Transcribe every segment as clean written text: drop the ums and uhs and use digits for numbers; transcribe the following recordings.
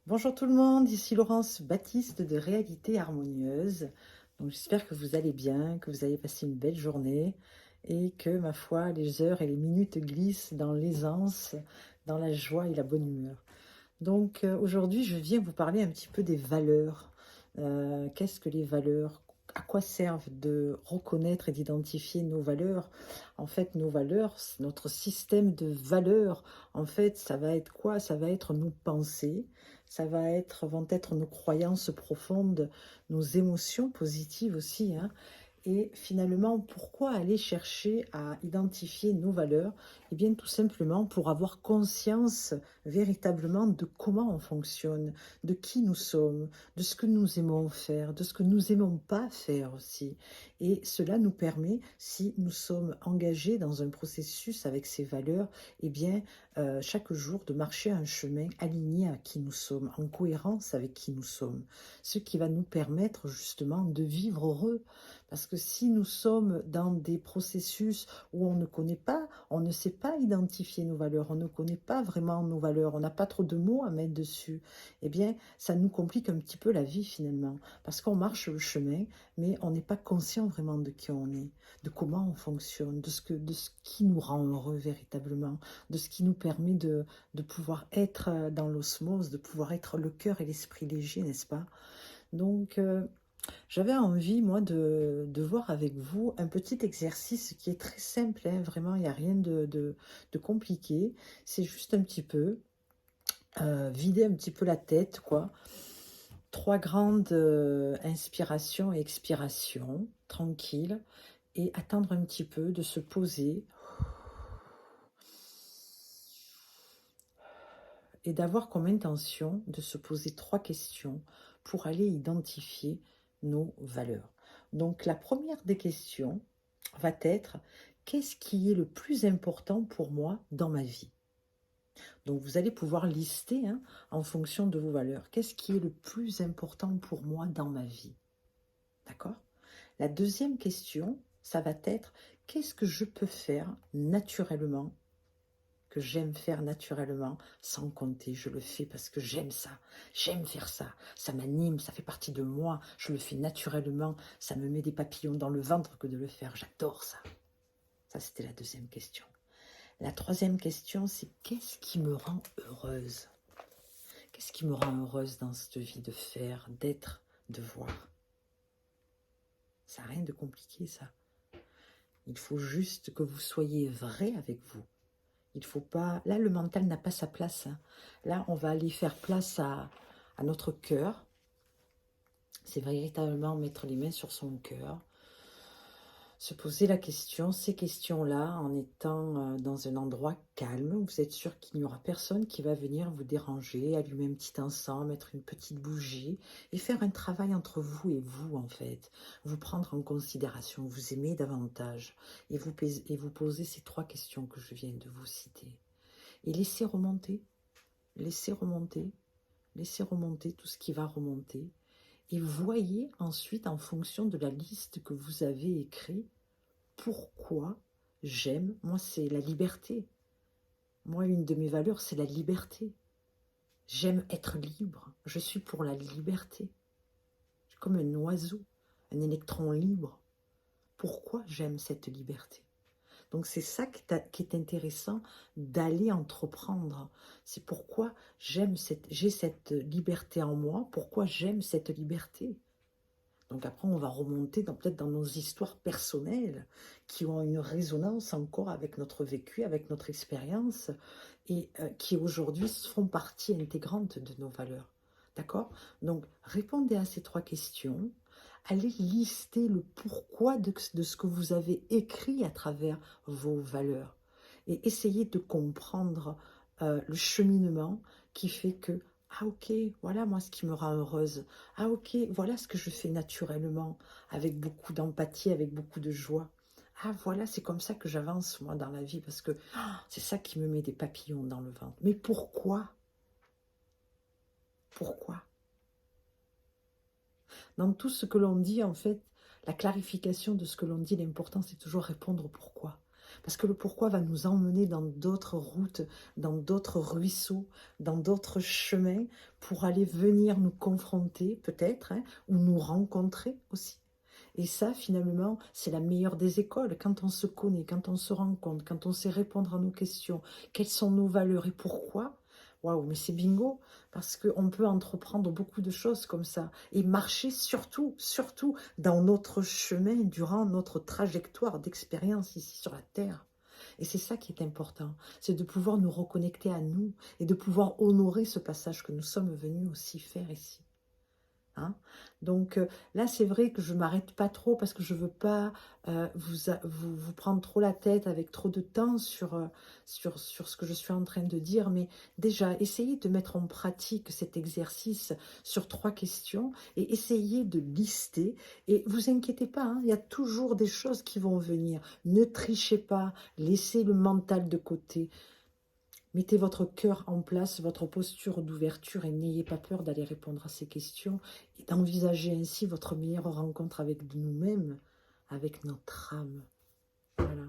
Bonjour tout le monde, ici Laurence Baptiste de Réalité Harmonieuse. Donc j'espère que vous allez bien, que vous avez passé une belle journée et que, ma foi, les heures et les minutes glissent dans l'aisance, dans la joie et la bonne humeur. Donc aujourd'hui, je viens vous parler un petit peu des valeurs. Qu'est-ce que les valeurs? À quoi servent de reconnaître et d'identifier nos valeurs? En fait, nos valeurs, notre système de valeurs, en fait, ça va être quoi? Ça va être nos pensées, vont être nos croyances profondes, nos émotions positives aussi, hein. Et finalement, pourquoi aller chercher à identifier nos valeurs? Eh bien, tout simplement pour avoir conscience véritablement de comment on fonctionne, de qui nous sommes, de ce que nous aimons faire, de ce que nous aimons pas faire aussi. Et cela nous permet, si nous sommes engagés dans un processus avec ces valeurs, eh bien, chaque jour de marcher un chemin aligné à qui nous sommes, en cohérence avec qui nous sommes. Ce qui va nous permettre justement de vivre heureux. Parce que si nous sommes dans des processus où on ne connaît pas, on ne sait pas identifier nos valeurs, on ne connaît pas vraiment nos valeurs, on n'a pas trop de mots à mettre dessus, eh bien, ça nous complique un petit peu la vie finalement. Parce qu'on marche le chemin, mais on n'est pas conscient vraiment de qui on est, de comment on fonctionne, de ce qui nous rend heureux véritablement, de ce qui nous permet de pouvoir être dans l'osmose, de pouvoir être le cœur et l'esprit léger, n'est-ce pas? Donc, j'avais envie, moi, de voir avec vous un petit exercice qui est très simple, hein, vraiment, il n'y a rien de compliqué. C'est juste un petit peu vider un petit peu la tête, quoi. Trois grandes inspirations et expirations, tranquille, et attendre un petit peu de se poser et d'avoir comme intention de se poser trois questions pour aller identifier nos valeurs. Donc la première des questions va être: qu'est-ce qui est le plus important pour moi dans ma vie? Donc vous allez pouvoir lister, hein, en fonction de vos valeurs. Qu'est-ce qui est le plus important pour moi dans ma vie? D'accord? La deuxième question, ça va être: qu'est-ce que je peux faire naturellement, que j'aime faire naturellement, sans compter, je le fais parce que j'aime ça, j'aime faire ça, ça m'anime, ça fait partie de moi, je le fais naturellement, ça me met des papillons dans le ventre que de le faire, j'adore ça. Ça, c'était la deuxième question. La troisième question, c'est: qu'est-ce qui me rend heureuse? Qu'est-ce qui me rend heureuse dans cette vie de faire, d'être, de voir? Ça n'a rien de compliqué, ça. Il faut juste que vous soyez vrai avec vous. Il faut pas... Là, le mental n'a pas sa place, hein. Là, on va aller faire place à notre cœur. C'est véritablement mettre les mains sur son cœur. Se poser la question, ces questions-là, en étant dans un endroit calme. Vous êtes sûr qu'il n'y aura personne qui va venir vous déranger, allumer un petit encens, mettre une petite bougie et faire un travail entre vous et vous, en fait. Vous prendre en considération, vous aimer davantage et vous poser ces trois questions que je viens de vous citer. Et laisser remonter, laisser remonter, laisser remonter tout ce qui va remonter. Et voyez ensuite, en fonction de la liste que vous avez écrite, pourquoi j'aime. Moi, c'est la liberté. Moi, une de mes valeurs, c'est la liberté. J'aime être libre. Je suis pour la liberté. Je suis comme un oiseau, un électron libre. Pourquoi j'aime cette liberté? Donc c'est ça qui est intéressant d'aller entreprendre. C'est pourquoi j'ai cette liberté en moi, pourquoi j'aime cette liberté. Donc après, on va remonter peut-être dans nos histoires personnelles qui ont une résonance encore avec notre vécu, avec notre expérience et qui aujourd'hui font partie intégrante de nos valeurs. D'accord? Donc répondez à ces trois questions. Allez lister le pourquoi de ce que vous avez écrit à travers vos valeurs et essayez de comprendre le cheminement qui fait que: ah ok, voilà moi ce qui me rend heureuse. Ah ok, voilà ce que je fais naturellement, avec beaucoup d'empathie, avec beaucoup de joie. Ah voilà, c'est comme ça que j'avance moi dans la vie, parce que c'est ça qui me met des papillons dans le ventre. Mais pourquoi? Pourquoi? Dans tout ce que l'on dit, en fait, la clarification de ce que l'on dit, l'important c'est toujours répondre pourquoi. Parce que le pourquoi va nous emmener dans d'autres routes, dans d'autres ruisseaux, dans d'autres chemins pour aller venir nous confronter peut-être, hein, ou nous rencontrer aussi. Et ça, finalement, c'est la meilleure des écoles. Quand on se connaît, quand on se rencontre, quand on sait répondre à nos questions, quelles sont nos valeurs et pourquoi, waouh, mais c'est bingo, parce qu'on peut entreprendre beaucoup de choses comme ça et marcher surtout, surtout dans notre chemin durant notre trajectoire d'expérience ici sur la Terre. Et c'est ça qui est important, c'est de pouvoir nous reconnecter à nous et de pouvoir honorer ce passage que nous sommes venus aussi faire ici. Hein. Donc là, c'est vrai que je m'arrête pas trop parce que je veux pas vous prendre trop la tête avec trop de temps sur ce que je suis en train de dire. Mais déjà, essayez de mettre en pratique cet exercice sur 3 questions et essayez de lister. Et vous inquiétez pas, hein, il y a toujours des choses qui vont venir. Ne trichez pas, laissez le mental de côté. Mettez votre cœur en place, votre posture d'ouverture et n'ayez pas peur d'aller répondre à ces questions et d'envisager ainsi votre meilleure rencontre avec nous-mêmes, avec notre âme. Voilà.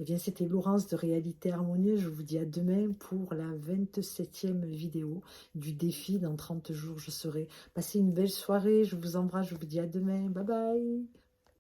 Eh bien, c'était Laurence de Réalité Harmonieuse. Je vous dis à demain pour la 27e vidéo du défi. Dans 30 jours, je serai. Passez une belle soirée. Je vous embrasse. Je vous dis à demain. Bye bye.